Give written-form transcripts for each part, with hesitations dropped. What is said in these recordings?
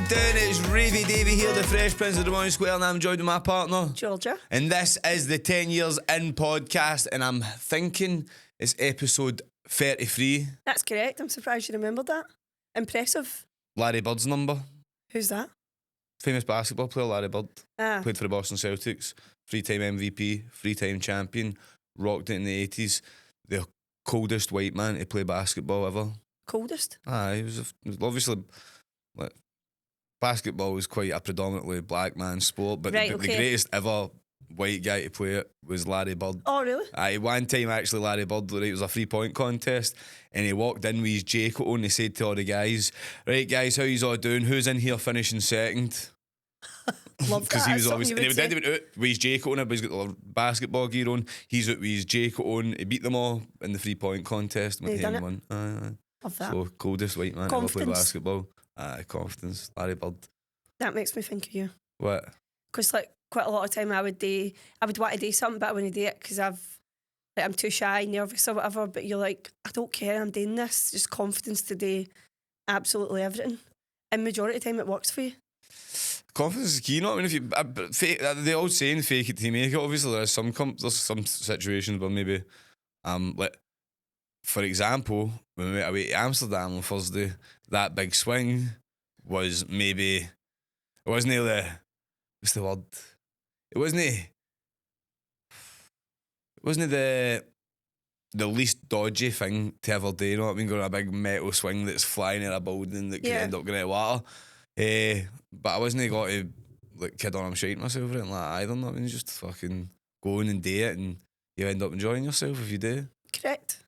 doing? It's Ravie Davie here, the Fresh Prince of the Morning Square, and I'm joined with my partner, Georgia. And this is the 10 Years In podcast, and I'm thinking it's episode 33. That's correct. I'm surprised you remembered that. Impressive. Larry Bird's number. Who's that? Famous basketball player, Larry Bird. Ah. Played for the Boston Celtics. 3-time MVP, 3-time champion. Rocked it in the 80s. The coldest white man to play basketball ever. Coldest? He was obviously... Like, basketball was quite a predominantly black man sport, but Right, the okay. greatest ever white guy to play it was Larry Bird. Oh, really? One time actually Larry Bird, it was a 3-point contest, and he walked in with his jacket on and he said to all the guys, "Right guys, how yous all doing? Who's in here finishing second?" Love that. Because he was That's obviously, something you and he would went out with his jacket on, everybody's got the basketball gear on, he's out with his jacket on, he beat them all in the 3-point contest, He done and it. won. Love that. So coldest white man to ever play Confidence. basketball. Confidence, Larry Bird. That makes me think of you. What? Because like quite a lot of time I would want to do something, but I wouldn't do it because I'm too shy, nervous or whatever. But you're like, I don't care, I'm doing this. Just confidence to do absolutely everything. And majority of the time it works for you. Confidence is key, you know what I mean? If you they all saying fake it to make it. Obviously, there's some situations where maybe, like, for example, when we went away to Amsterdam on Thursday, that big swing was maybe, it wasn't the, what's the word? It wasn't the least dodgy thing to ever do, you know what I mean? Going a big metal swing that's flying in a building that could end up going into water. But I wasn't got to like kid on I'm shaking myself or anything like that either, you know what I mean? Just fucking go in and do it and you end up enjoying yourself if you do. Correct.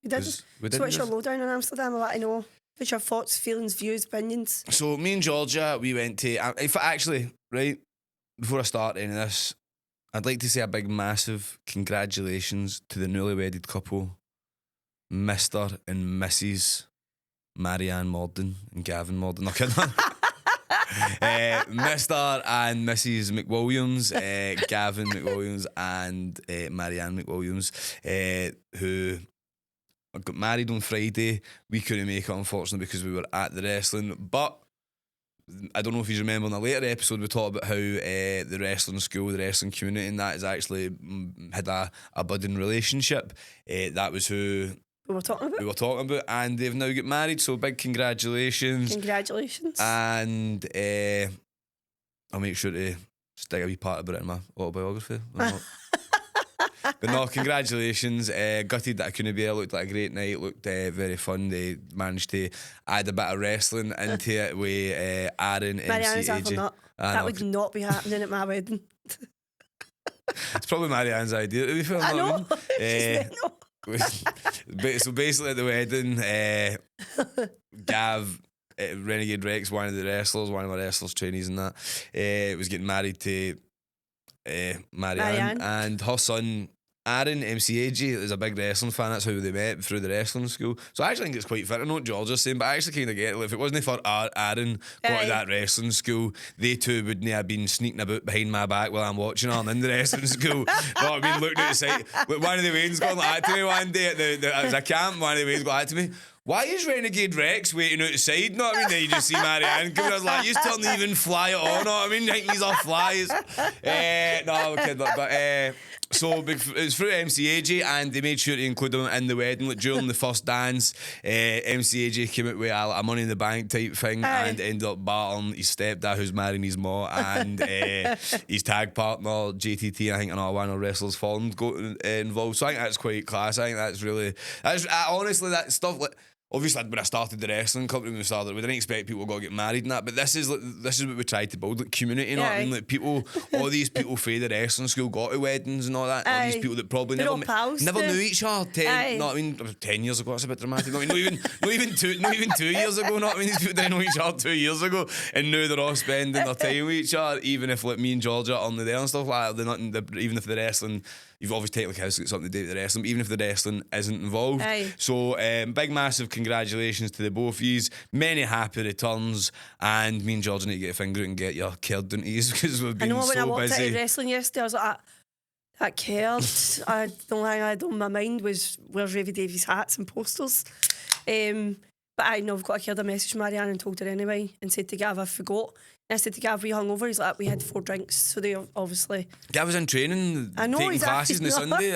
You did. 'Cause we So did what's your this. lowdown in Amsterdam? I want to know. What's your thoughts, feelings, views, opinions? So me and Georgia, we went to, if actually, right, before I start any of this, I'd like to say a big massive congratulations to the newly wedded couple, Mr. and Mrs. Marianne Morden and Gavin Morden. No kidding. Mr. and Mrs. McWilliams, Gavin McWilliams and Marianne McWilliams, who got married on Friday. We couldn't make it, unfortunately, because we were at the wrestling. But I don't know if you remember in a later episode we talked about how the wrestling school, the wrestling community, and that has actually had a budding relationship. That was who We were talking about. and they've now got married. So big congratulations. Congratulations. And I'll make sure to stick a wee part about it in my autobiography. But no, congratulations. Gutted that I couldn't be there. Looked like a great night. Looked very fun. They managed to add a bit of wrestling into it with Aaron, Marianne's MC having AJ. that. That would not be happening at my wedding. It's probably Marianne's idea, to be fair. I know. So basically at the wedding, Gav, Renegade Rex, one of the wrestlers, one of my wrestlers trainees and that, was getting married to Marianne, and her son Aaron, MCAG, is a big wrestling fan. That's how they met, through the wrestling school. So I actually think it's quite fair. I know what Georgia's saying, but I actually kind of get it. Like, if it wasn't for Aaron going to that wrestling school, they two wouldn't have been sneaking about behind my back while I'm watching her in the wrestling school. You know what I mean? Looking at the side. One of the Waynes going like that to me one day at a camp. One of the Waynes got that to me. Why is Renegade Rex waiting outside? You know what I mean? Then you just see Marianne coming. I was like, you still don't even fly it on. You know what I mean? I think these are flies. No, I'm kidding. But so it was through MCAG, and they made sure to include him in the wedding. Like during the first dance, MCAG came out with a Money in the Bank type thing, and ended up battling his stepdad, who's marrying his mom, and his tag partner JTT. I think another one of the wrestlers formed got involved. So I think that's quite class. I think that's really. Honestly, that stuff like. Obviously, when I started the wrestling company, we didn't expect people to go get married and that, but this is what we tried to build, like community, you know what I mean? Like people, all these people from the wrestling school got to weddings and all that, all these people that probably never knew each other 10, not I mean, 10 years ago, that's a bit dramatic, not even 2 years ago, not I mean, these people didn't know each other 2 years ago, and now they're all spending their time with each other, even if like me and Georgia are on the there and stuff like that, even if the wrestling, you've obviously technically got something to do with the wrestling, but even if the wrestling isn't involved. So big massive congratulations to the both of yous, many happy returns, and me and Georgia need to get a finger out and get your cared down to yous because we've been so busy. I know when I walked out of wrestling yesterday, I was like, that cared. The only thing I had on my mind was where's Ravie Davie's hats and posters. But But I know I've got a kid, I messaged Marianne and told her anyway and said to Gav, I forgot. And I said to Gav, we hung over. He's like, we had 4 drinks. So they obviously... Gav was in training, I know, taking he's classes on the Sunday.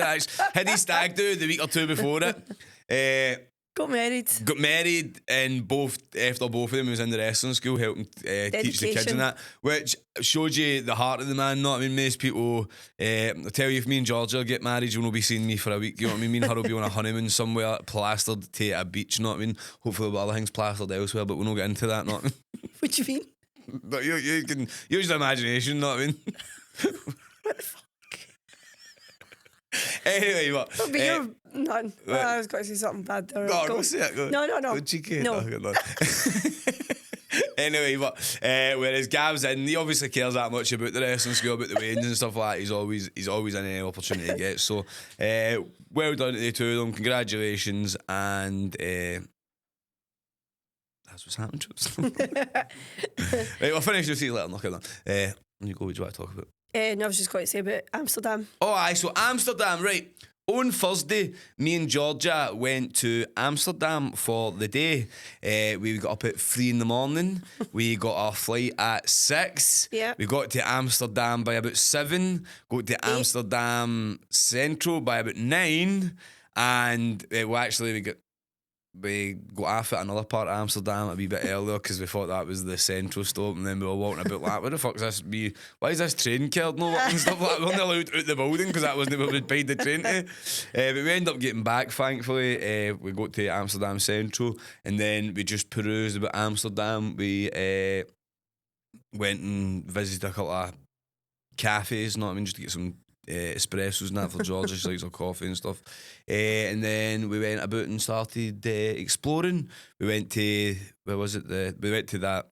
Had his stag do the week or 2 before it. Got married and after both of them, he was in the wrestling school helping teach the kids and that, which showed you the heart of the man. Not, I mean, most people, I tell you, if me and Georgia get married, you'll not be seeing me for a week. You know what I mean? Me and her will be on a honeymoon somewhere, plastered to a beach. You know what I mean? Hopefully, there'll be other things plastered elsewhere, but we'll not get into that. Not. What do you mean? But you can use your imagination. You know what I mean? What the fuck? Anyway, but you're none. I was going to say something bad there. Go say it. Go. No. Good cheeky. No. Anyway, but whereas Gav's in, he obviously cares that much about the wrestling school, about the weddings and stuff like that. He's always in any opportunity he gets. So well done to the two of them. Congratulations, and that's what's happened to us. Right, we'll finish with you later. Look at that. You go. What do you want to talk about? No, I was just going to say about Amsterdam. Oh, aye, so Amsterdam, right. On Thursday, me and Georgia went to Amsterdam for the day. We got up at 3 a.m. We got our flight at 6. Yeah. We got to Amsterdam by about 7. Got to Amsterdam Central by about 9. And we got off at another part of Amsterdam a wee bit earlier because we thought that was the central stop, and then we were walking about like, where the fuck's this be? Why is this train killed and all and stuff like that? We weren't allowed out the building because that wasn't where we'd paid the train to. But we ended up getting back, thankfully. We got to Amsterdam Central, and then we just perused about Amsterdam. We went and visited a couple of cafes, you know what I mean, just to get some espressos and that for Georgia. She likes her coffee and stuff. And then we went about and started exploring. We went to, where was it? We went to that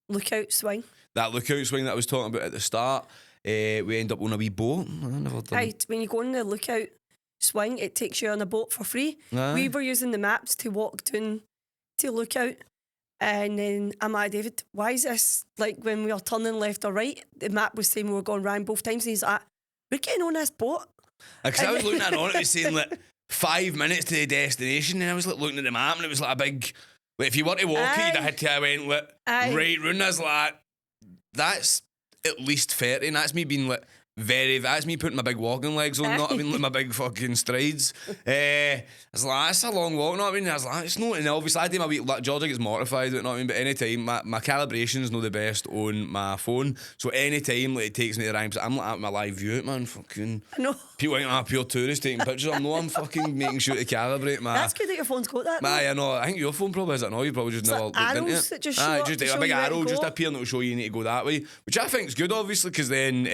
lookout swing. That lookout swing that I was talking about at the start. We ended up on a wee boat. I never done. Right, when you go on the lookout swing, it takes you on a boat for free. Aye. We were using the maps to walk down to lookout. And then I'm like, David, why is this, like, when we were turning left or right, the map was saying we were going round both times, and he's like, we're getting on this boat. Because I was looking at it on it, it was saying like 5 minutes to the destination, and I was like looking at the map, and it was like a big, like, if you were to walk it, you'd have had to, I went like right round. I was like, that's at least 30, and that's me being like that's me putting my big walking legs on, not having like my big fucking strides. I was like, that's a long walk, not I mean? I was like, it's not, and obviously I do my week, like, Georgia gets mortified, you know what I mean? But anytime, my calibration's not the best on my phone, so anytime like, it takes me the wrong, I'm like at my live view, man, fucking. I know. People think I'm a pure tourist taking pictures. I'm fucking making sure to calibrate my. That's good that your phone's got that. I know. I think your phone probably has it. No, you probably just it's never like looked into arrows it. that just show up just to a show big you where to arrow go. just appear and it'll show you need to go that way, which I think is good, obviously, because then.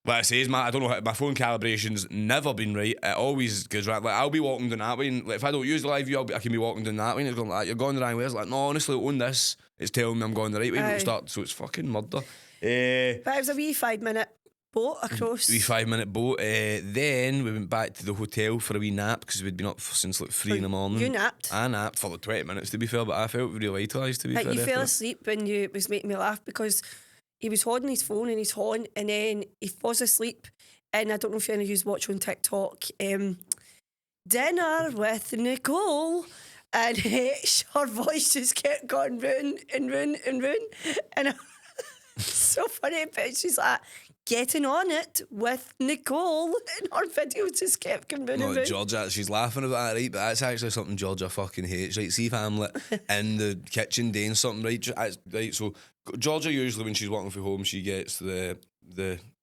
Like I say, I don't know how my phone calibration's never been right. It always goes right. Like I'll be walking down that way, and like, if I don't use the live view, I can be walking down that way, and it's going like, you're going the right way. It's like, no, honestly, on this, it's telling me I'm going the right way. But it'll start, so it's fucking murder. But it was a wee 5-minute boat across. Wee 5-minute boat. Then we went back to the hotel for a wee nap because we'd been up since like 3 a.m. You napped. I napped for like 20 minutes to be fair, but I felt revitalised to be fair. You fell asleep when it was making me laugh because he was holding his phone and he's on, and then he was asleep. And I don't know if any of you watch on TikTok, dinner with Nicole, and her voice just kept going round and round and round, and it's so funny. But she's like, getting on it with Nicole, and her video just kept going round and round. Georgia, she's laughing about that, right? But that's actually something Georgia fucking hates, right? See if I'm like in the kitchen doing something, right? So Georgia usually when she's working from home, she gets the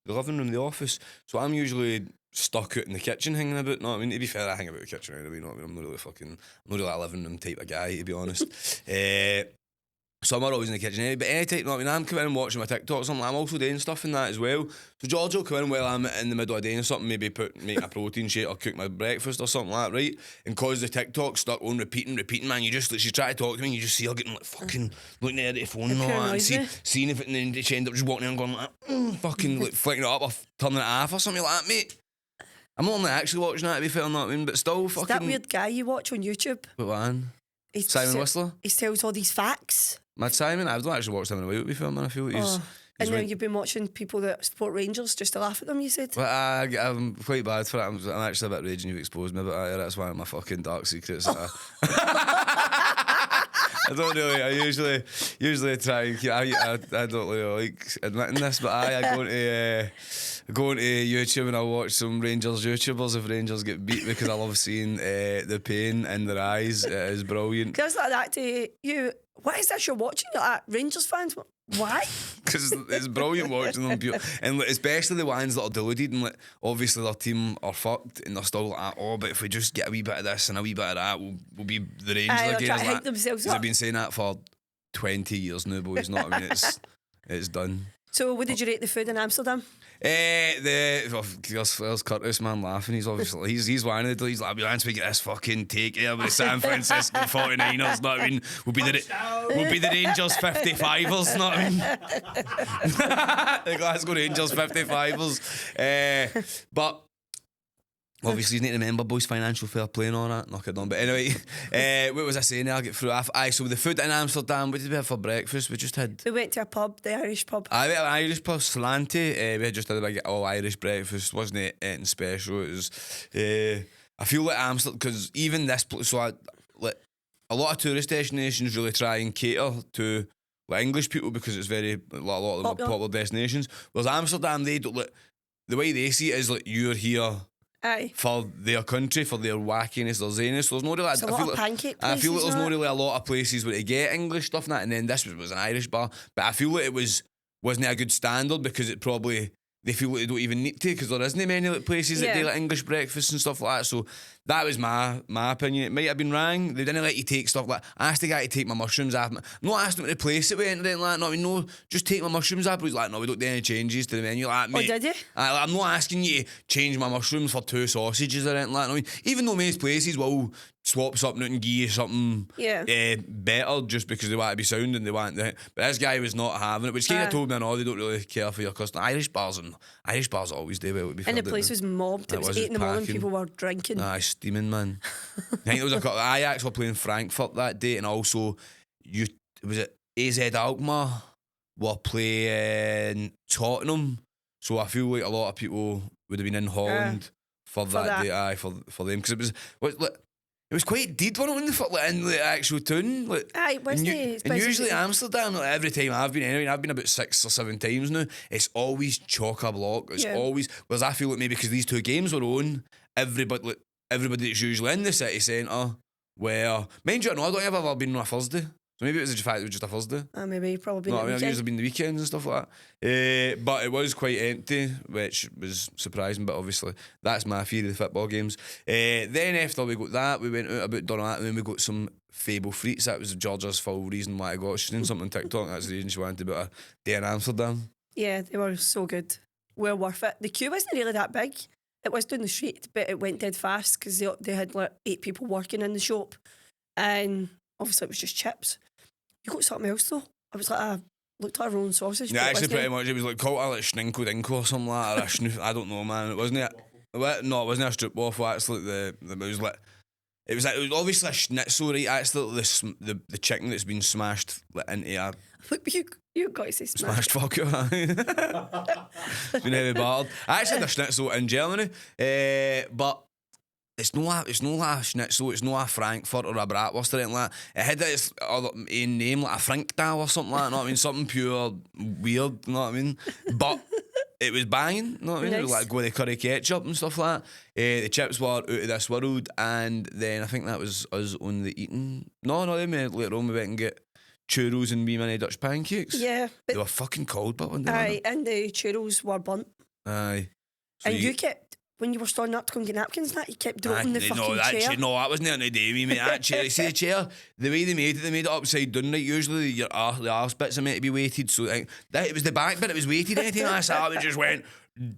living room, the office. So I'm usually stuck out in the kitchen hanging about. No, I mean, to be fair, I hang about the kitchen anyway. You know what I mean? I'm not really a living room type of guy, to be honest. So I'm always in the kitchen anyway. But anytime, you know what I mean, I'm coming in and watching my TikTok or something, I'm also doing stuff in that as well. So George will come in while I'm in the middle of doing something, maybe make a protein shake or cook my breakfast or something like that, right? And cause the TikTok's stuck on repeating, man, she try to talk to me and you just see her getting like fucking looking at the phone and all that, and seeing if it, and then she end up just walking in and going like, fucking like flicking it up or turning it off or something like that, mate. I'm not only actually watching that, to be fair, not I mean, but still fucking. That weird guy you watch on YouTube. What one? Simon Whistler? He tells all these facts. Mad Simon? I've not actually watched him in a while, to be fair, man. I feel like And now you've been watching people that support Rangers just to laugh at them, you said? Well, I'm quite bad for it. I'm actually a bit raging you've exposed me, but that's one of my fucking dark secrets. I don't really. I usually try and keep. I don't really like admitting this, but I go into YouTube and I watch some Rangers YouTubers if Rangers get beat because I love seeing the pain in their eyes. It is brilliant. Because like that to you, what is this you're watching? You're like, Rangers fans? Why? Because it's brilliant watching them, and like, especially the ones that are deluded and like, obviously their team are fucked and they're still like, oh, but if we just get a wee bit of this and a wee bit of that, we'll be the Rangers they're again. trying to hype themselves up. I've been saying that for 20 years now, boys. Not I mean, it's done. So, what did you rate the food in Amsterdam? There's Curtis, man, laughing. He's obviously he's one of the. He's like, once we get this fucking take here with the San Francisco 49ers, know what I mean? We'll be the Rangers 55ers, know what I mean? The Glasgow Rangers 55ers. But obviously, you need to remember, boys, financial fair play and all that. Knock it down. But anyway, what was I saying? I'll get through. So the food in Amsterdam, what did we have for breakfast? We just had. We went to a pub, the Irish pub. I went to an Irish pub, Slanty. We had just had a big all Irish breakfast. Wasn't anything special. It was. I feel like Amsterdam, because even this place, so like a lot of tourist destinations really try and cater to like English people because it's very a lot of them are popular destinations. Whereas Amsterdam, they don't like the way they see it is like you're here. Aye. For their country, for their wackiness, their zaniness. So there's no really. It's a lot of pancake places, I feel like there's not really a lot of places where to get English stuff and that. And then this was an Irish bar, but I feel like it wasn't a good standard because it probably they feel like they don't even need to because there isn't many like places that do like English breakfasts and stuff like that. So that was my opinion. It might have been wrong. They didn't let you take stuff like I asked the guy to take my mushrooms off. I'm not asking him to replace it with anything like that. No, I mean, no, just take my mushrooms off. But he's like, no, we don't do any changes to the menu. Like, mate, did you? I'm not asking you to change my mushrooms for 2 sausages or anything like that. I mean, even though most places will swap something out and give you something better just because they want to be sound and they want that. But this guy was not having it, which kind of told me, no, they don't really care for your customer. Irish bars always do well. And the place was mobbed. It was 8 in the morning. People were drinking. Steaming, man. I think there was a couple. Ajax were playing Frankfurt that day, and also was it AZ Alkmaar were playing Tottenham. So I feel like a lot of people would have been in Holland for that day. Aye, for them because it was quite dead when in the actual town. Like, aye, wasn't it? And usually Amsterdam, like, every time I've been anyway, I've been about 6 or 7 times now, it's always chock-a-block. It's always, whereas I feel like maybe because these 2 games were on, everybody that's usually in the city centre, where, mind you, I don't have ever been on a Thursday. So maybe it was the fact it was just a Thursday. Maybe probably. No, I mean, I've usually been the weekends and stuff like that. But it was quite empty, which was surprising. But obviously, that's my theory of the football games. Then after we got that, we went out about done that, and then we got some Fable Frites. That was Georgia's full reason why I got. She's doing something on TikTok. That's the reason she wanted about a day in Amsterdam. Yeah, they were so good. Well worth it. The queue wasn't really that big. It was down the street, but it went dead fast because they had like 8 people working in the shop, and obviously it was just chips. You got something else though? I was like, I looked at a rolling sausage. Yeah, actually, pretty much. It was like called like Schninko Dinko or something like that, or a snoof. I don't know, man. It wasn't it. No, it wasn't a strip waffle. Actually, it was obviously a schnitzel, right? Actually, the chicken that's been smashed into a. You got to say smashed fuck you. It's been heavy battered. I actually had a schnitzel in Germany, but. It's not a schnitzel, it's not a Frankfurt or a bratwurst or anything like that. It had its other name, like a Frankdal or something like that, you know what I mean? Something pure weird, you know what I mean? But it was banging, you know what I mean? Nice. It was like with the curry ketchup and stuff like that. The chips were out of this world, and then I think that was us on the eating. No, then later on we went and get churros and wee mini Dutch pancakes. Yeah. They were fucking cold, but one day. Aye, and the churros were burnt. Aye. So and you kept... When you were standing up to go and get napkins and that, you kept dropping the fucking chair. No, that wasn't it on the day, mate. That chair, see the chair, the way they made it upside down, right? Usually the arse bits are meant to be weighted, so it was the back bit, it was weighted. Anything I saw, it just went,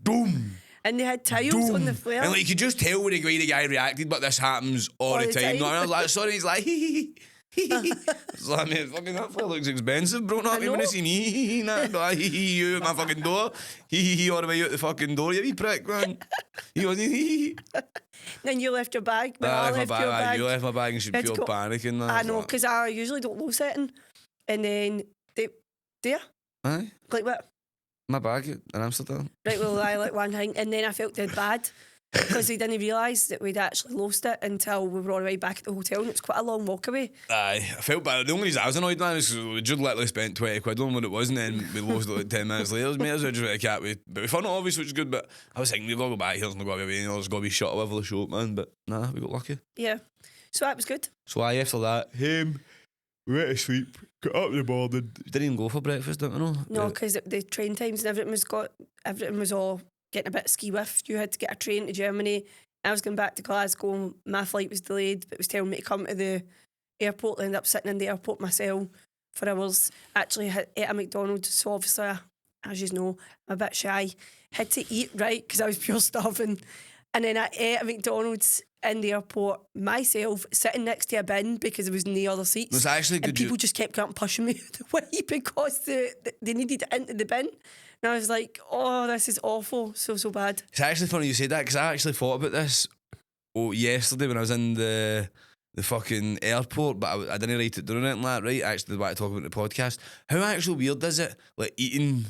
doom. And they had tiles on the flare. And like you could just tell when the guy reacted, but this happens all the time. No, and I was like, sorry, he's like, hee. It's like, man, fucking that flare looks expensive, bro. Not me when I see me. Like, you at my fucking door. All the way out the fucking door, you wee prick, man. He wasn't. Then you left your bag. I left my bag. You left my bag and she'd feel panicking. I know, because I usually don't low setting. And then, there. Aye. Like what? My bag in Amsterdam. Right, well, I like one thing, and then I felt dead bad because they didn't realise that we'd actually lost it until we were all the way back at the hotel, and it's quite a long walk away. Aye, I felt bad. The only reason I was annoyed, man, is because we just literally spent 20 quid on what it was, and then we lost it like 10 minutes later. Mate, I was just like, cat, but we found it obvious, which is good, but I was thinking, we've got to go back here, there's not got to be away, there's got to be shut over the show, man, but nah, we got lucky. Yeah, so that was good. So after that, we went to sleep, got up in the morning. Didn't even go for breakfast, don't I know? No, because the train times and everything was all getting a bit ski whiff. You had to get a train to Germany. I was going back to Glasgow. My flight was delayed, but it was telling me to come to the airport. I ended up sitting in the airport myself for hours. Actually, ate a McDonald's, so obviously, as you know, I'm a bit shy. Had to eat right because I was pure starving. And then I ate a McDonald's in the airport myself, sitting next to a bin because there was no other seats. It's actually good. And people just kept going pushing me the way because they needed it into the bin. And I was like, oh, this is awful. So bad. It's actually funny you say that because I actually thought about this yesterday when I was in the fucking airport, but I didn't write it down or anything like that, right? Actually, what I talk about in the podcast. How actually weird is it, like, eating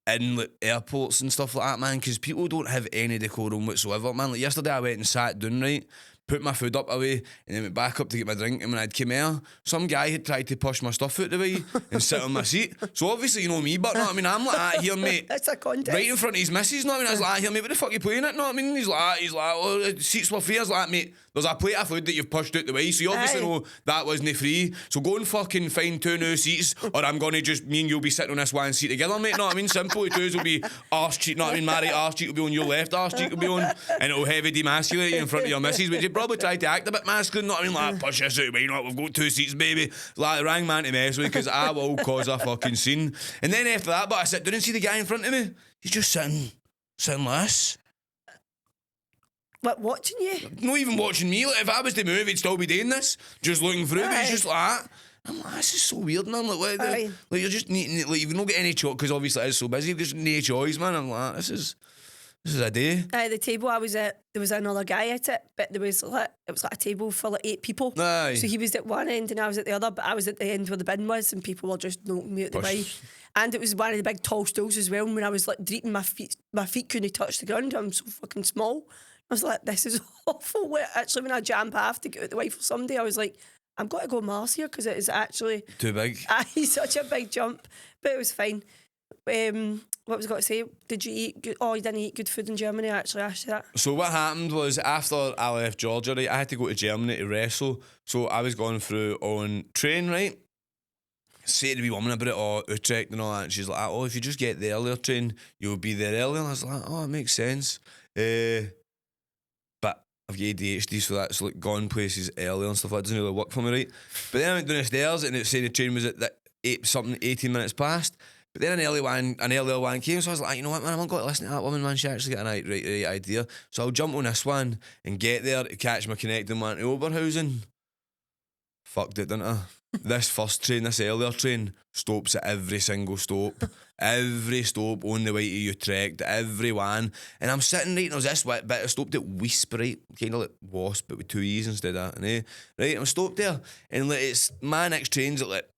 in like airports and stuff like that, man? Because people don't have any decorum whatsoever, man. Like yesterday I went and sat down, right, put my food up away, and then went back up to get my drink, and when I'd come here, some guy had tried to push my stuff out the way and sit on my seat. So obviously you know me, but know what I mean, I'm like that here, mate. That's a contest. Right in front of his missus, know what I mean? I was like, here, mate, what the fuck are you playing at? Know what I mean? He's like, oh, the seats were free. I was like, mate, there's a plate of food that you've pushed out the way, so you obviously know that wasn't free. So go and fucking find 2 new seats, or I'm gonna just, me and you'll be sitting on this one seat together, mate. Know what I mean? Simple. 2's will be arse cheek, know what I mean? My right arse cheek will be on your left arse cheek will be on, and it'll heavy demasculate you in front of your missus, which you probably try to act a bit masculine, know what I mean? Like, push this out of me, you know, we've got 2 seats, baby. Like, the rang man to mess with, because I will cause a fucking scene. And then after that, but I sit down and see the guy in front of me. He's just sitting like this. What, watching you? Not even watching me. Like, if I was to move, he'd still be doing this, just looking through. But he's just like that. I'm like, this is so weird, man. Like, like you're just needing, like, you've not got any choice because obviously it is so busy. There's no choice, man. I'm like, this is a day. The table I was at, there was another guy at it, but it was like a table for like 8 people. Aye. So he was at one end and I was at the other, but I was at the end where the bin was, and people were just knocking me out the way. And it was one of the big tall stools as well. And when I was like eating, my feet couldn't touch the ground. I'm so fucking small. I was like, this is awful. Actually, when I jump half to get out the way for somebody, I was like, I've got to go Mars here because it is actually too big. Such a big jump, but it was fine. What was I going to say? Did you eat good? Oh, you didn't eat good food in Germany. I actually asked you that. So what happened was after I left Georgia, right, I had to go to Germany to wrestle. So I was going through on train, right? Say to the wee woman about it, or Utrecht and all that, and she's like, oh, if you just get the earlier train, you'll be there earlier. And I was like, oh, it makes sense. But I've got ADHD, so that's like gone places earlier and stuff like that doesn't really work for me, right? But then I went down the stairs and it said the train was at that 18 minutes past. But then an earlier one came, so I was like, you know what, man, I'm not going to listen to that woman, man. She actually got a right idea. So I'll jump on this one and get there to catch my connecting one to Oberhausen. Fucked it, didn't I? This first train, this earlier train, stops at every single stop. Every stop on the way to Utrecht, every one. And I'm sitting right, and there's this bit, I stopped at Wisp, right? Kind of like Wasp, but with 2 E's instead of that. Right, I'm stopped there, and like, it's my next train's at like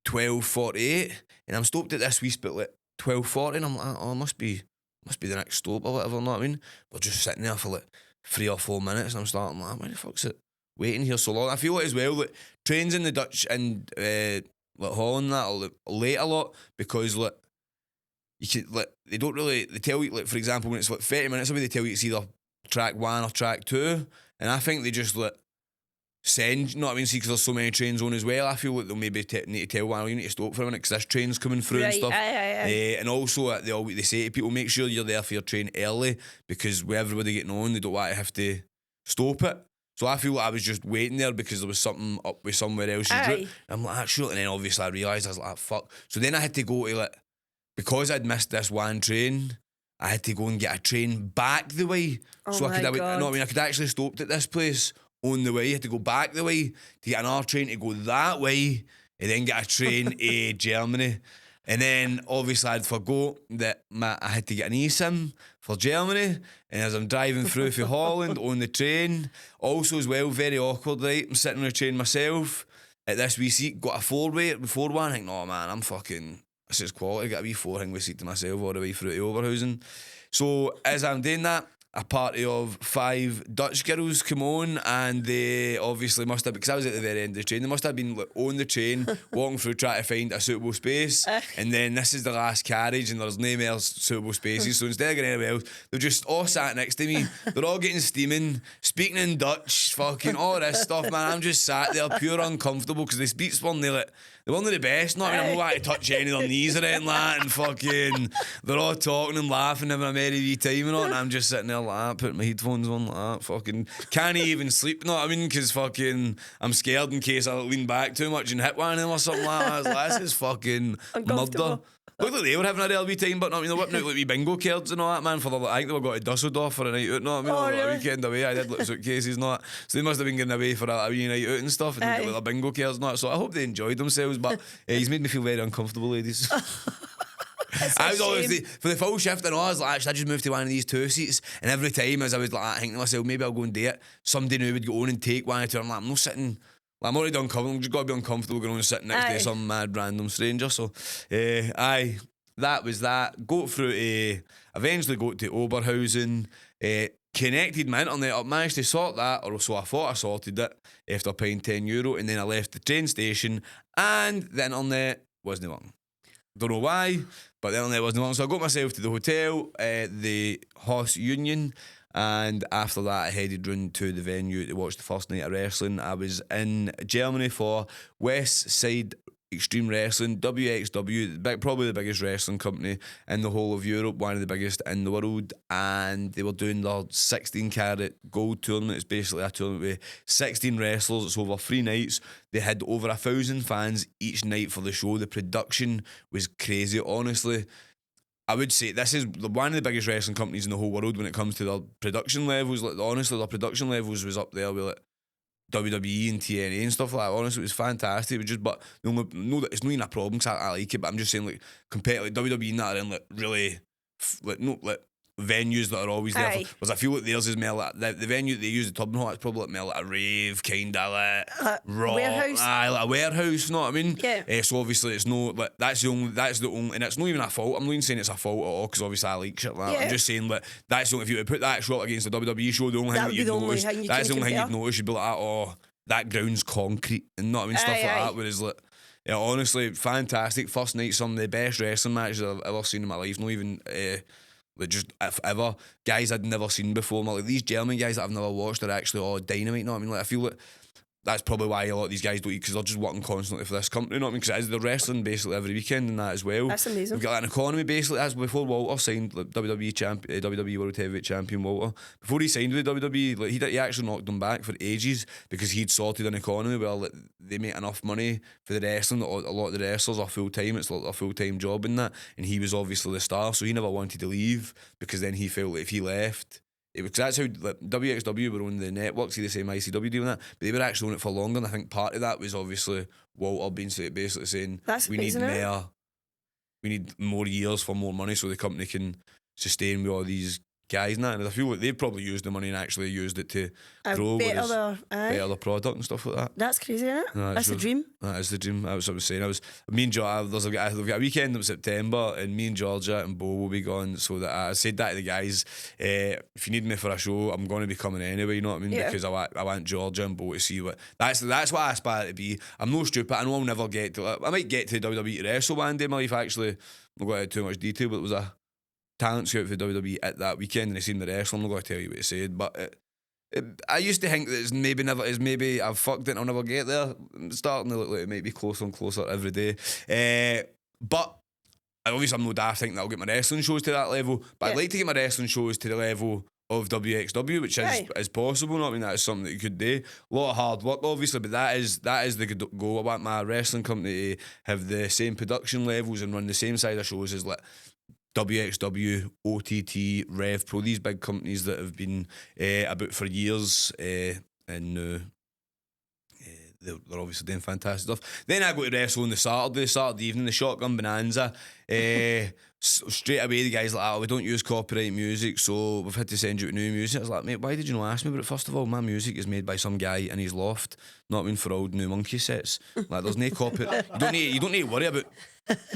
12:48, and I'm stopped at this Wisp at like 12:40, and I'm like, oh, must be the next stop or whatever, you know what I mean? We're just sitting there for like 3 or 4 minutes, and I'm starting like, why the fuck's it waiting here so long? I feel like as well, like, trains in the Dutch and like Holland that are like, late a lot because like you can, like, they tell you, like, for example, when it's like 30 minutes away, they tell you it's either track 1 or track 2, and I think they just like send, you know what I mean, see, because there's so many trains on as well. I feel like they'll maybe need to tell one, you need to stop for a minute because this train's coming through and stuff. And also they say to people, make sure you're there for your train early, because with everybody getting on, they don't want to have to stop it. So I feel like I was just waiting there because there was something up with somewhere else's route. I'm like, sure. And then obviously I realised, I was like, fuck. So then I had to go to, like, because I'd missed this one train, I had to go and get a train back the way. Oh, so my God. I could actually stop at this place on the way. I had to go back the way to get another train to go that way, and then get a train to Germany. And then obviously I'd forgot that I had to get an eSIM for Germany, and as I'm driving through for Holland on the train, also as well, very awkward, right? I'm sitting on the train myself at this wee seat, got a 4-way before one. I think, no man, I'm fucking it's quality. Got a wee 4-ring seat to myself all the way through to Oberhausen. So as I'm doing that, a party of 5 Dutch girls come on, and they obviously must have, because I was at the very end of the train, they must have been like, on the train walking through trying to find a suitable space, and then this is the last carriage and there's no more suitable spaces, so instead of getting anywhere else, they're just all sat next to me, they're all getting steaming, speaking in Dutch, fucking all this stuff, man. I'm just sat there pure uncomfortable because they speak one, they weren't the best, not, I mean, I'm not allowed to touch any of their knees or anything like that, and fucking they're all talking and laughing, having a merry wee time and all, and I'm just sitting there like that, putting my headphones on like that, fucking can't even sleep, know what I mean, because fucking I'm scared in case I lean back too much and hit one of them or something like that. I was like, this is fucking murder. Looked like they were having a real wee time, but I mean, they're whipping out like wee bingo cards and all that, man, for the, I think they were going to Dusseldorf for a night out, know what I mean? Oh, Like, really? a weekend away, I did like suitcases and all that, so they must have been getting away for a wee night out and stuff, and get like the bingo cards and all that, so I hope they enjoyed themselves, but he's made me feel very uncomfortable, ladies. I was always for the full shift and all, I was like, actually, I just moved to one of these 2 seats, and every time as I was like thinking to myself, maybe I'll go and do it, somebody new would go on and take one or two. I'm like, I'm not sitting, like, I'm already uncomfortable, I'm just got to be uncomfortable going on and sitting next to some mad random stranger. So that was that. Got through to, eventually got to Oberhausen, connected my internet up, managed to sort that, or so I thought I sorted it after paying €10, and then I left the train station and the internet wasn't working. Don't know why, but the internet wasn't working. So I got myself to the hotel, the Haas Union, and after that I headed round to the venue to watch the first night of wrestling. I was in Germany for West Side Extreme Wrestling, WXW, probably the biggest wrestling company in the whole of Europe, one of the biggest in the world, and they were doing their 16-carat gold tournament. It's basically a tournament with 16 wrestlers. It's over 3 nights. They had over 1,000 fans each night for the show. The production was crazy, honestly. I would say this is one of the biggest wrestling companies in the whole world when it comes to their production levels. Like, honestly, their production levels was up there with like WWE and TNA and stuff like that. Honestly, it was fantastic. It was just, but it's not even a problem because I like it. But I'm just saying, like, compared to like WWE and that are in like really venues that are always there. Whereas I feel like theirs is more like the venue that they use, the Turbine Hall, it's probably like more like a rave kind of like raw, warehouse. Like a warehouse. You know what I mean? Yeah. So obviously it's no like that's the only, and it's not even a fault. I'm not even saying it's a fault at all because obviously I like shit like that. Yeah. I'm just saying like that's the only, if you were to put that show up against the WWE show, the only thing that you'd notice, that's the only thing you'd notice. You'd be like, oh, that ground's concrete, and not I mean stuff like that. Whereas like, yeah, honestly, fantastic first night. Some of the best wrestling matches I've ever seen in my life. Not even like just if ever, guys I'd never seen before. Like these German guys that I've never watched are actually all dynamite. You know what I mean? Like I feel like that's probably why a lot of these guys don't eat, because they're just working constantly for this company. You know what I mean? Because they're wrestling basically every weekend and that as well. That's amazing. We've got like an economy basically. As before Walter signed like, WWE World Heavyweight Champion Walter. Before he signed with WWE, like he actually knocked them back for ages because he'd sorted an economy where like, they make enough money for the wrestling that a lot of the wrestlers are full time. It's like a full time job in that, and he was obviously the star, so he never wanted to leave because then he felt like if he left. Because that's how like, WXW were on the network, see the same ICW doing that, but they were actually on it for longer, and I think part of that was obviously Walter being basically saying we need more years for more money so the company can sustain with all these guys and that, and I feel like they've probably used the money and actually used it to grow better the product and stuff like that. That's crazy, isn't it? No, that's the dream. That is the dream. That's what I was saying. Me and Georgia, we've got a weekend in September, and me and Georgia and Bo will be gone. So that I said that to the guys. If you need me for a show, I'm going to be coming anyway. You know what I mean? Yeah. Because I want Georgia and Bo to see what that's what I aspire to be. I'm no stupid. I know I'll never get to. I might get to WWE to wrestle one day in my life. Actually, I'm not going into too much detail, but it was a talent scout for WWE at that weekend, and I seen the wrestling. I'm not going to tell you what he said, but I used to think that it's maybe I've fucked it and I'll never get there. It's starting to look like it might be closer and closer every day. But obviously I'm no daft thinking that I'll get my wrestling shows to that level, but I'd like to get my wrestling shows to the level of WXW, which is possible. Not I mean that's something that you could do. A lot of hard work, obviously, but that is the goal. I want my wrestling company to have the same production levels and run the same side of shows as like WXW, OTT, Rev Pro, these big companies that have been about for years, and they're obviously doing fantastic stuff. Then I go to wrestle on the Saturday evening, the Shotgun Bonanza. Straight away the guys like, we don't use copyright music, so we've had to send you new music. I was like, mate, why did you not ask me about it? First of all, my music is made by some guy in his loft, not for old new monkey sets. Like there's no copyright. You don't need to worry about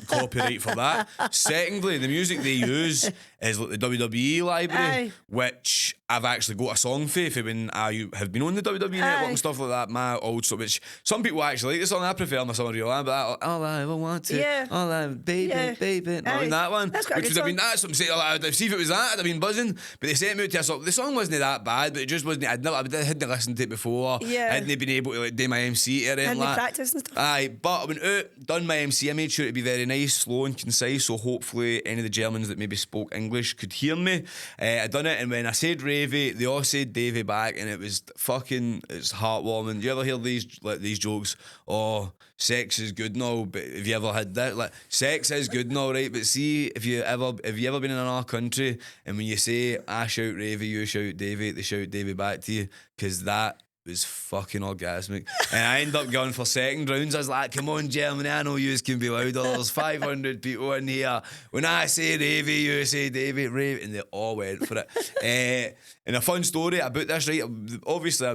copyright for that. Secondly, the music they use is like the WWE library, Aye. which I've actually got a song for when I have been on the WWE network and stuff like that. My old stuff, which some people actually like the song. I prefer my song Real Line, but all I ever wanted, Yeah. all I baby, Yeah. baby. I mean Aye. that one, That's quite a which good would have been song. that's what I'm saying. Like, see if it was that, I'd have been buzzing. But they sent me out to a song. The song wasn't that bad, but it just wasn't. I hadn't listened to it before. Yeah. I hadn't been able to like do my MC or anything And they like that. practice and stuff. Aye, but I went out, done my MC. I made sure to be very nice, slow and concise, so hopefully any of the Germans that maybe spoke English could hear me. I done it, and when I said Ravie, they all said Davie back, and it was fucking, it's heartwarming. You ever hear these jokes? Oh, sex is good and all, but have you ever had that? Like, sex is good and all, right? But see, if you ever been in another country, and when you say I shout Ravie, you shout Davie, they shout Davie back to you, because that was fucking orgasmic. And I ended up going for second rounds. I was like, come on, Germany, I know yous can be louder. There's 500 people in here. When I say Ravie, you say Davie, Ravie. And they all went for it. And a fun story about this, right? Obviously,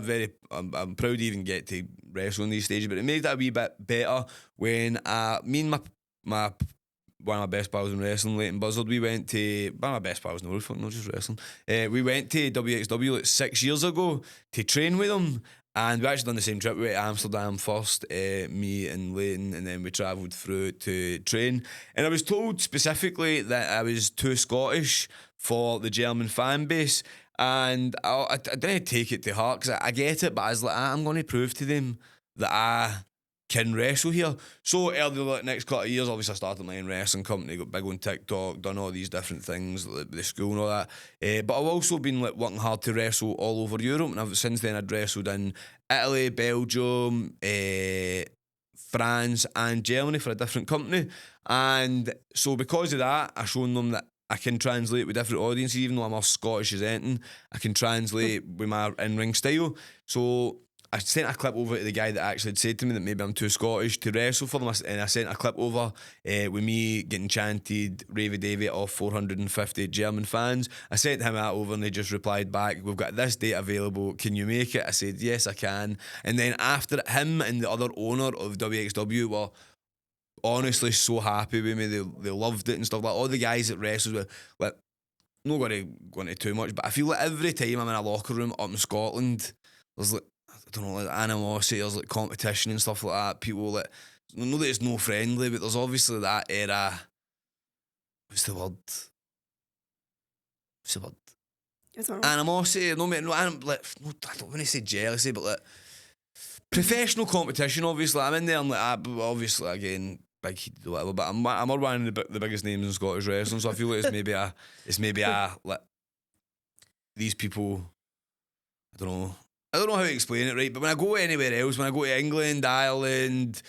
I'm proud to even get to wrestle on these stages, but it made that a wee bit better when me and my one of my best pals in wrestling, Leighton Buzzard, we went to one of my best pals in the world, not just wrestling. We went to WXW like 6 years ago to train with them, and we actually done the same trip. We went to Amsterdam first, me and Leighton, and then we travelled through to train. And I was told specifically that I was too Scottish for the German fan base, and I didn't take it to heart because I get it, but I was like, I'm going to prove to them that I can wrestle here. So earlier, like next couple of years, obviously I started my own wrestling company, got big on TikTok, done all these different things, like the school and all that. But I've also been like working hard to wrestle all over Europe, and since then I'd wrestled in Italy, Belgium, France, and Germany for a different company. And so because of that, I've shown them that I can translate with different audiences, even though I'm as Scottish as anything. I can translate with my in-ring style. So I sent a clip over to the guy that actually had said to me that maybe I'm too Scottish to wrestle for them, and I sent a clip over with me getting chanted Ravie Davie off 450 German fans. I sent him that over and they just replied back, we've got this date available, can you make it? I said yes I can. And then after it, him and the other owner of WXW were honestly so happy with me. They loved it and stuff. Like all the guys that wrestled with, like, not going to go into too much, but I feel like every time I'm in a locker room up in Scotland, there's like, I don't know, like animosity, there's like competition and stuff like that. People like, I know that it's no friendly, but there's obviously that era. What's the word? I don't know. Animosity. I don't want to say jealousy, but like professional competition. Obviously, I'm in there. I'm like, obviously, again, big heated or whatever. But I'm one of the biggest names in Scottish wrestling, so I feel like it's maybe a like these people. I don't know how to explain it, right? But when I go anywhere else, when I go to England, Ireland,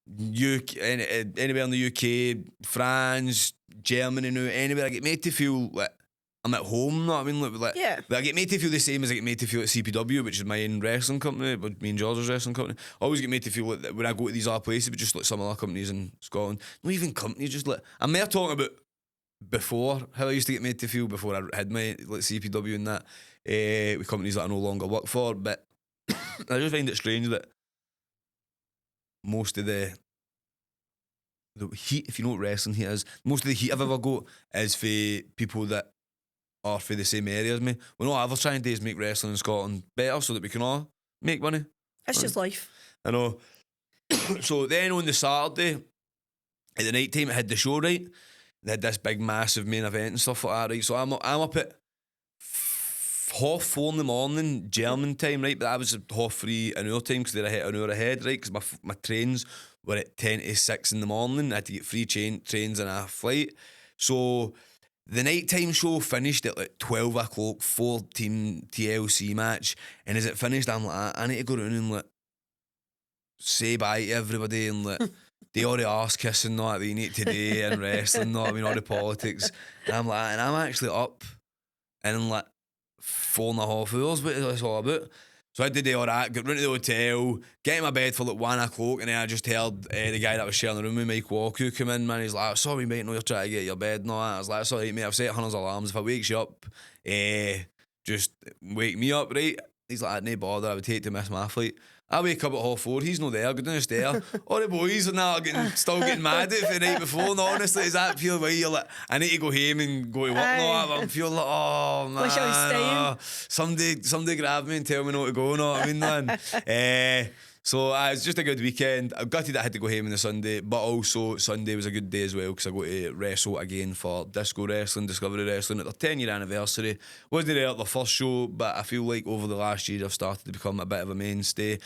UK, anywhere in the UK, France, Germany, now anywhere, I get made to feel like I'm at home. Know what I mean? Like, Yeah. I get made to feel the same as I get made to feel at CPW, which is my own wrestling company, but me and George's wrestling company. I always get made to feel like that when I go to these other places, but just like some other companies in Scotland, not even companies, just like I'm there talking about before how I used to get made to feel before I had my like CPW and that with companies that I no longer work for. But I just find it strange that most of the heat, if you know what wrestling heat is, most of the heat I've ever got is for people that are for the same area as me. When all I ever try and do is make wrestling in Scotland better so that we can all make money. It's just life. I know. So then on the Saturday, at the night time, I had the show, right? They had this big massive main event and stuff like that, right? So I'm up at 4:30 in the morning German time, right? But I was at 3:30 in our time because they're an hour ahead, right? Because my trains were at 10 to 6 in the morning. I had to get free trains and a flight. So the nighttime show finished at like 12 o'clock, 14 TLC match. And as it finished, I'm like, I need to go around and like say bye to everybody and like do all the arse kissing that you need to do and wrestling, I mean, all the politics. And I'm like, and I'm actually up in like 4.5 hours, what it's all about. So I did all that, got round to the hotel, get in my bed for like 1 o'clock, and then I just heard the guy that was sharing the room with, Mike Walku, come in, man. He's like, sorry mate, no, you're trying to get your bed and all that. I was like, it's alright mate, I've set 100 alarms. If I wakes you up, just wake me up, right? He's like, no bother, I would hate to miss my flight. I wake up at 4:30, he's not there, go down the stair. All the boys and that are still getting mad at the night before. And honestly, is that feel where you're like, I need to go home and go to work and all that, but I'm feeling like, oh man, Wish I was somebody grab me and tell me not to go, know what I mean, man? So it was just a good weekend. I'm gutted that I had to go home on the Sunday, but also Sunday was a good day as well because I got to wrestle again for Disco Wrestling, Discovery Wrestling at their 10-year anniversary. Wasn't there at the first show, but I feel like over the last year I've started to become a bit of a mainstay.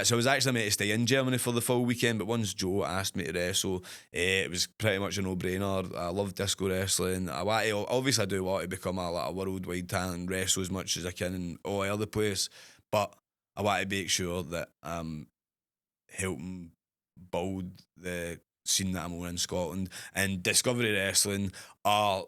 So I was actually meant to stay in Germany for the full weekend, but once Joe asked me to wrestle, it was pretty much a no-brainer. I love Disco Wrestling. Obviously I do want to become a worldwide talent and wrestle as much as I can in all other place, but I want to make sure that I'm helping build the scene that I'm on in Scotland. And Discovery Wrestling are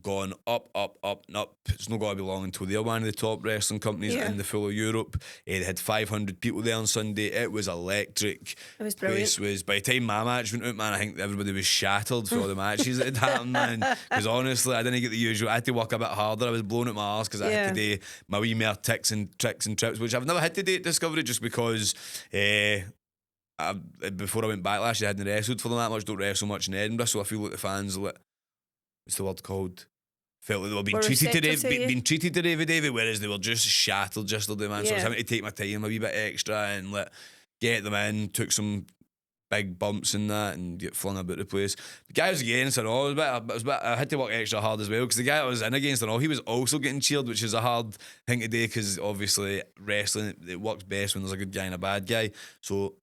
gone up, and up. It's not going to be long until they're one of the top wrestling companies in the full of Europe. They had 500 people there on Sunday. It was electric. It was brilliant. By the time my match went out, man, I think everybody was shattered for all the matches that had happened, man. Because honestly, I didn't get the usual. I had to work a bit harder. I was blowing at my arse because I had to do my wee more tricks and trips, which I've never had to do at Discovery just because before I went back last year, I hadn't wrestled for them that much. Don't wrestle much in Edinburgh, so I feel like the fans what's the word called? Felt like they were being treated to Ravie Davie, whereas they were just shattered yesterday, man. So I was having to take my time a wee bit extra and get them in. Took some big bumps in that and get flung about the place. The guy was against and all. I had to work extra hard as well because the guy I was in against and all, he was also getting cheered, which is a hard thing to do because obviously wrestling, it works best when there's a good guy and a bad guy. So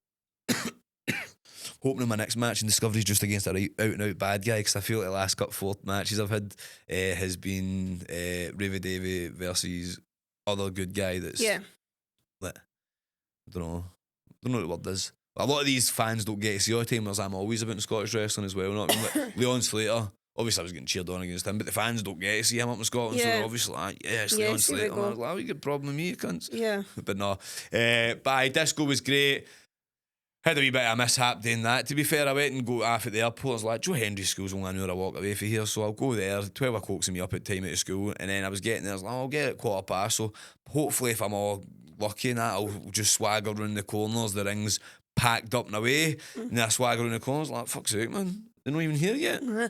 hoping in my next match in Discovery is just against a out and out bad guy because I feel like the last 4 matches I've had has been Ravie Davie versus other good guy that's I don't know what the word is. A lot of these fans don't get to see all the time, as I'm always about in Scottish wrestling as well. Not like Leon Slater. Obviously, I was getting cheered on against him, but the fans don't get to see him up in Scotland, so they're obviously like, it's Leon Slater. I was like, you got a problem with me, you cunts. Yeah. But no. But Disco was great. Had a wee bit of a mishap doing that. To be fair, I went and go off at the airport. I was like, Joe Henry's school's only an hour I walk away from here, so I'll go there. 12 o'clock's me up at time at school, and then I was getting there. I was like, I'll get it 1:15. So hopefully, if I'm all lucky in that, I'll just swagger around the corners. The ring's packed up and away, and then I swagger around the corners. Like, fuck's sake, man. They're not even here yet. I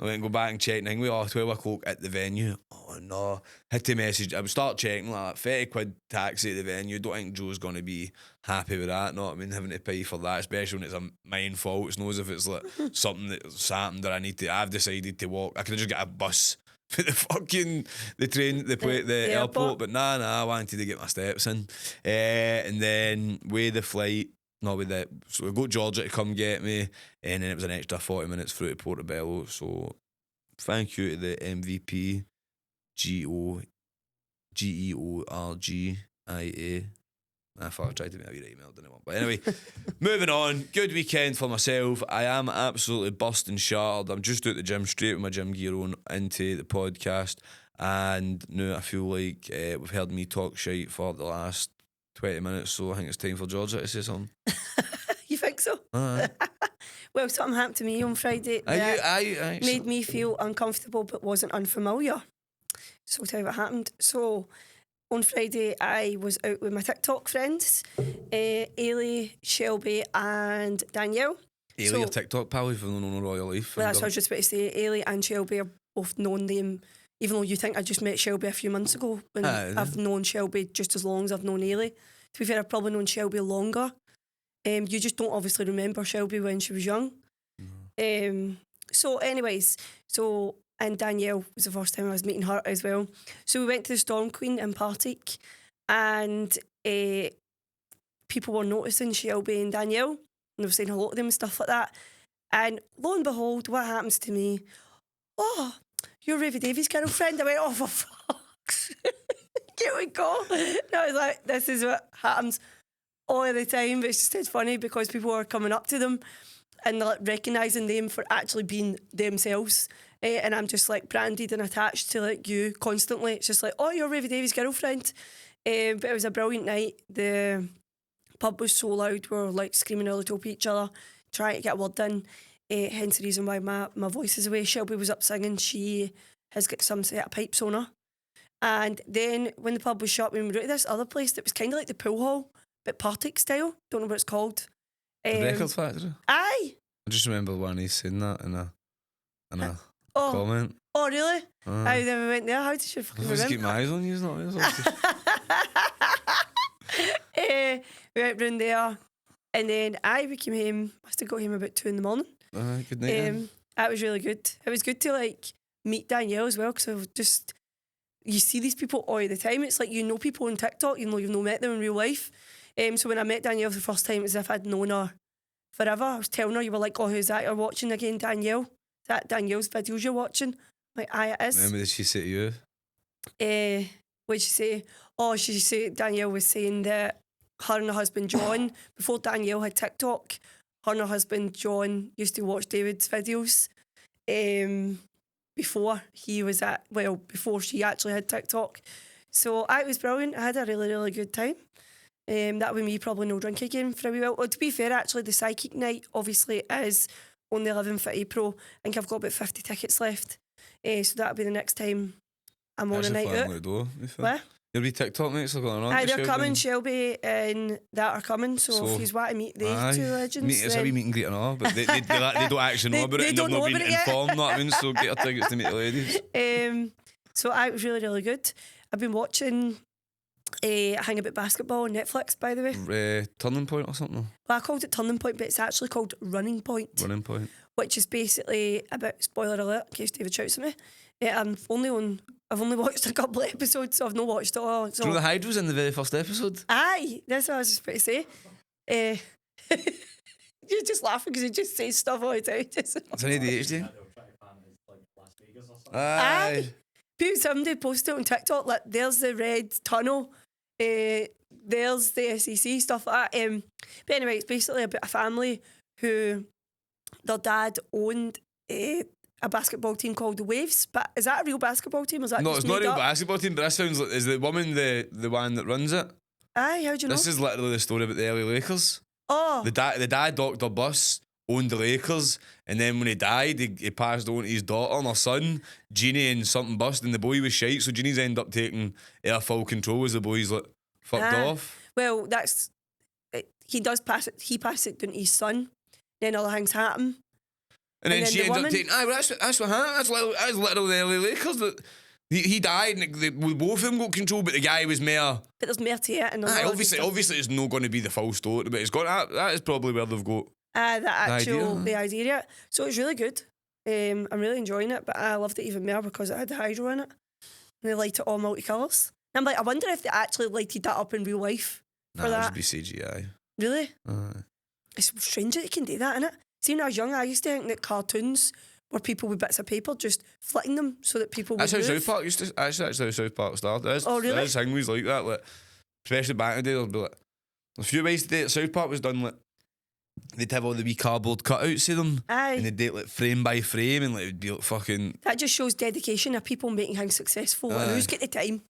went and go back and check and we 12 o'clock at the venue. Oh no. Had to message. I would start checking like 30 quid taxi at the venue. Don't think Joe's going to be happy with that. No, I mean, having to pay for that, especially when it's a mine fault. It's not as if it's like something that's happened that I've decided to walk. I could have just got a bus for the fucking the airport. But nah, I wanted to get my steps in. And then with the flight, not with that. So we got Georgia to come get me, and then it was an extra 40 minutes through to Portobello. So thank you to the MVP, GEORGIA. I thought I tried to make a wee email, didn't want. But anyway, moving on. Good weekend for myself. I am absolutely busting shattered. I'm just out the gym, straight with my gym gear on, into the podcast, and now I feel like we've heard me talk shite for the last 20 minutes, so I think it's time for Georgia to say something. You think so? Well, something happened to me on Friday that made me feel uncomfortable but wasn't unfamiliar. So I'll tell you what happened. So on Friday, I was out with my TikTok friends, Ailey, Shelby and Danielle. Ailey, your TikTok pal, if you've known her all your life. Well, that's what I was just about to say. Ailey and Shelby are both known them. Even though you think I just met Shelby a few months ago, when I've known Shelby just as long as I've known Ailey. To be fair, I've probably known Shelby longer. You just don't obviously remember Shelby when she was young. So anyways, and Danielle was the first time I was meeting her as well. So we went to the Storm Queen in Partick, and people were noticing Shelby and Danielle, and they were saying hello to them and stuff like that. And lo and behold, what happens to me? Oh, you're Ravie Davie's girlfriend. I went, oh, for fuck's here we go. And I was like, this is what happens all the time. But it's funny because people are coming up to them and like recognising them for actually being themselves. And I'm just like branded and attached to like you constantly. It's just like, oh, you're Ravie Davie's girlfriend. But it was a brilliant night. The pub was so loud. We were like screaming all the top of each other, trying to get a word in. Hence the reason why my voice is away. Shelby was up singing. She has got some set of pipes on her. And then when the pub was shut, we went to this other place that was kind of like the pool hall, but Partick style. Don't know what it's called. The Record Factory. Aye. I just remember one he's saying that in a Oh. comment. Oh, really? I never went there. How did you fucking I was remember? keep my eyes on you, not We went round there, and then we came home. Must have got home about 2 a.m. Good night. That was really good. It was good to like meet Danielle as well, because you see these people all the time. It's like you know people on TikTok, you know you've not met them in real life. So when I met Danielle for the first time, it was as if I'd known her forever. I was telling her, you were like, oh, who's that you're watching again, Danielle? Is that Danielle's videos you're watching? I'm like, aye, it is. Remember, did she say to you? What'd she say? Oh, she said Danielle was saying that her and her husband John, before Danielle had TikTok, her and her husband John used to watch David's videos before she actually had TikTok. So it was brilliant. I had a really, really good time. That with me probably no drink again for a wee while. Well, to be fair, actually, the Psychic Night obviously is on the 11th of April. I think I've got about 50 tickets left. So that'll be the next time I'm on a night out. What? There'll be TikTok mates are going on. Aye, they're coming. Shelby and that are coming. So if you want to meet the two legends, it's a wee meet and greet and all, but they don't actually know about it, and they've not been informed. Not even so get your tickets to meet the ladies. So it was really, really good. I've been watching Hang About Basketball on Netflix, by the way. Turning Point or something? Well, I called it Turning Point, but it's actually called Running Point. Running Point. Which is basically about, spoiler alert, in case David shouts at me. I've only watched a couple of episodes, so I've not watched it all. So. Do you know the Hyde was in the very first episode? Aye, that's what I was just about to say. You're just laughing because he just says stuff all the time. It's an ADHD. Aye. Somebody posted on TikTok, like, there's the red tunnel, there's the SEC, stuff like that. But anyway, it's basically about a family who their dad owned a basketball team called the Waves. But is that a real basketball team? Or is that no, just it's not a real up? Basketball team, but that sounds like, is the woman the one that runs it? Aye, how do you know? This is literally the story about the LA Lakers. Oh. The dad, Dr. Bus, owned the Lakers, and then when he died, he passed on to his daughter and her son, Jeannie, and something bust, and the boy was shite, so Jeannie's ended up taking full control as the boy's like fucked off. Well, he passed it down to his son, then other things happen. And then she ended up taking, well, that's what happened, that's literally the LA Lakers, that he died, and both of them got control, but the guy was more... But there's more to it. And obviously it's not going to be the full story, but that is probably where they've got... the idea. So it's really good. I'm really enjoying it, but I loved it even more because it had the hydro in it. And they light it all multicolours. And I'm like, I wonder if they actually lighted that up in real life. Nah, it would be CGI. Really? It's strange that you can do that, innit? See, when I was young, I used to think that cartoons were people with bits of paper just flicking them so that people would That's how move. South Park used to... Actually, that's how South Park started. Oh, really? There's things like that. Like, especially back in the day, there'll be like... A few ways to do it. South Park was done like... They'd have all the wee cardboard cutouts of them. Aye. And they'd do it like frame by frame, and like, it'd be like fucking... That just shows dedication of people making things successful. And who's got the time?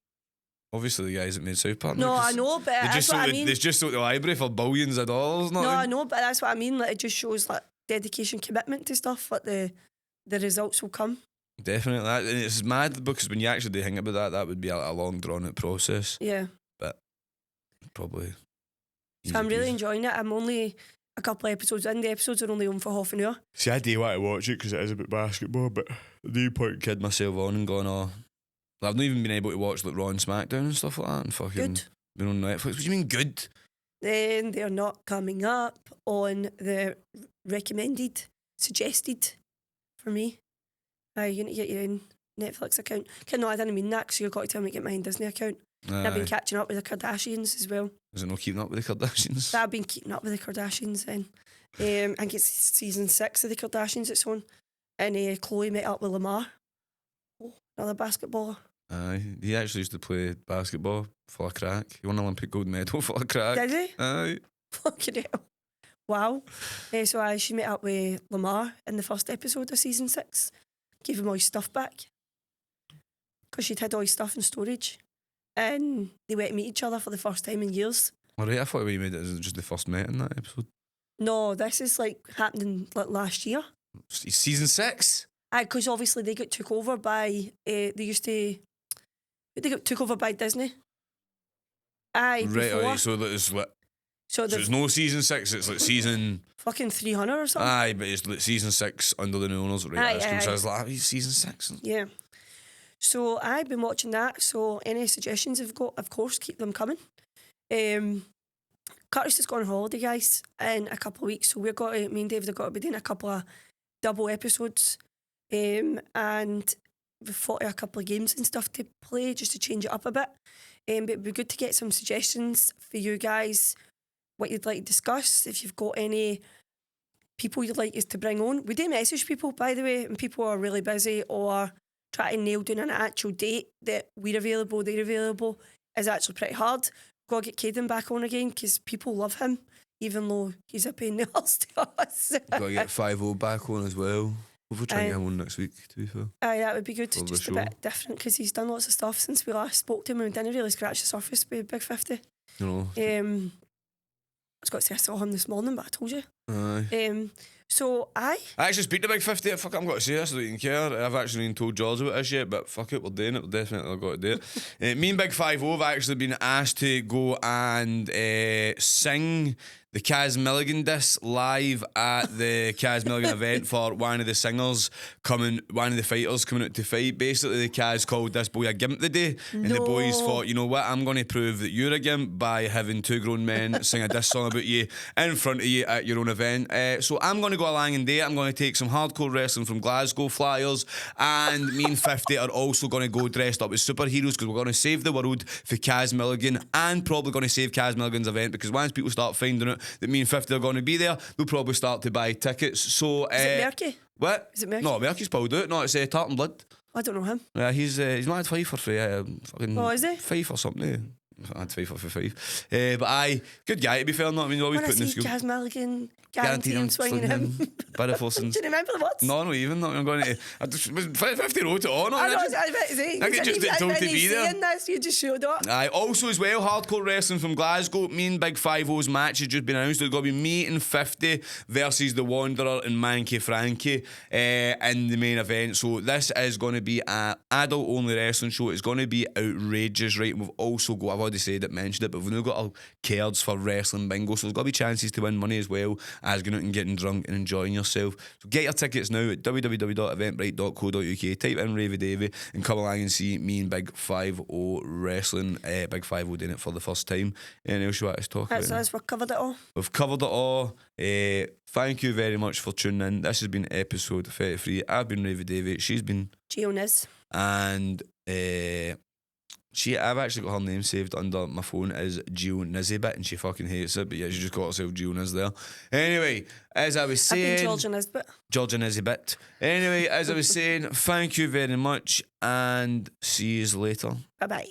Obviously the guys that made South Park. No, I know, but that's what I mean. They just sold the library for billions of dollars. No, I know, but that's what I mean. Like, it just shows like dedication, commitment to stuff. Like the results will come. Definitely. And it's mad because when you actually think about that would be a long drawn out process. Yeah. But probably. So I'm really enjoying it. I'm only a couple of episodes in. The episodes are only on for half an hour. See, I do want to watch it because it is about basketball, but I do point kid myself on and going, I've not even been able to watch like Raw and SmackDown and stuff like that and fucking good. Been on Netflix. What do you mean good? Then they're not coming up on the recommended, suggested for me. You need to get your own Netflix account. No, I didn't mean that because you've got to tell me to get my own Disney account. I've been catching up with the Kardashians as well. Is it not keeping up with the Kardashians? I've been keeping up with the Kardashians then. I think it's season 6 of the Kardashians it's on. And Khloe met up with Lamar. Oh, another basketballer. Aye, he actually used to play basketball full of crack. He won an Olympic gold medal full of crack. Did he? Aye. Fucking hell. Wow. So she met up with Lamar in the first episode of season 6. Gave him all his stuff back. Because she'd had all his stuff in storage. And they went to meet each other for the first time in years. Alright, I thought we made it as just the first met in that episode. No, this is like happening like last year. Season 6? Aye, because obviously they got took over by they got took over by Disney. Aye, right, before. so that is like So So it's no season 6, it's like season... fucking 300 or something. Aye, but it's like season 6 under the new owners. Right, that's cool. So I was like, season 6. Yeah. So I've been watching that. So any suggestions you've got, of course, keep them coming. Curtis has gone on holiday, guys, in a couple of weeks. So me and David have got to be doing a couple of double episodes. And we've thought of a couple of games and stuff to play just to change it up a bit. But it'd be good to get some suggestions for you guys, what you'd like to discuss, if you've got any people you'd like us to bring on. We do message people, by the way, and people are really busy or try to nail down an actual date that we're available, they're available, is actually pretty hard. Got to get Caden back on again because people love him, even though he's a pain in the ass to us. Got to get 5-0 back on as well. We'll try and get him on next week, to be fair. Aye, that would be good. Just a bit different because he's done lots of stuff since we last spoke to him and we didn't really scratch the surface with Big 50. You know. I was going to say I saw him this morning, but I told you. Aye. So I actually speak to Big 50. Fuck it, I'm going to say this, I don't even care. I've actually been told George about this yet, but fuck it, we're doing it. We're definitely got to do it. Me and Big 50 have actually been asked to go and sing the Kaz Milligan disc live at the Kaz Milligan event for one of the fighters coming out to fight. Basically, the Kaz called this boy a gimp today, and the boys thought, you know what, I'm going to prove that you're a gimp by having two grown men sing a disc song about you in front of you at your own event. So I'm going to go along and do it. I'm going to take some hardcore wrestling from Glasgow Flyers, and me and 50 are also going to go dressed up as superheroes because we're going to save the world for Kaz Milligan, and probably going to save Kaz Milligan's event, because once people start finding out that me and 50 are going to be there, they'll probably start to buy tickets. So is it Merky? What? Is it Merky? No, Merky's pulled out. No, it's Tartan Blood. I don't know him. Yeah, he's not had Fife for fucking. Oh, is he? Fife or something. I had Fife for 5. But aye, good guy to be fair. Not I mean, always when I putting in see school. Kaz Milligan, guarantee I'm swinging him. Do you remember the words? No, not even. I'm going to. 50 wrote it on. I know. I was about to say. I get just told to be there. This, you just showed up. Aye. Also as well, hardcore wrestling from Glasgow. Me and Big 50's match has just been announced. It's going to be me and 50 versus the Wanderer and Manky Frankie in the main event. So this is going to be an adult only wrestling show. It's going to be outrageous, right? And we've also got, I've already said it, mentioned it, but we've now got our cards for wrestling bingo. So there's got to be chances to win money as well as going out and getting drunk and enjoying yourself. So get your tickets now at www.eventbrite.co.uk. Type in Ravie Davie and come along and see me and Big 50 wrestling. Big 50 doing it for the first time. Anything else you want us to talk about? That's us, we've covered it all. We've covered it all. Thank you very much for tuning in. This has been episode 33. I've been Ravie Davie. She's been Gio Niz. And I've actually got her name saved under my phone as Gio Nizibit, and she fucking hates it, but yeah, she just got herself Gio Niz there. Anyway, as I was saying, I've been Georgia Nisbet. Georgia Nizibit. Anyway, as I was saying, thank you very much, and see you later. Bye bye.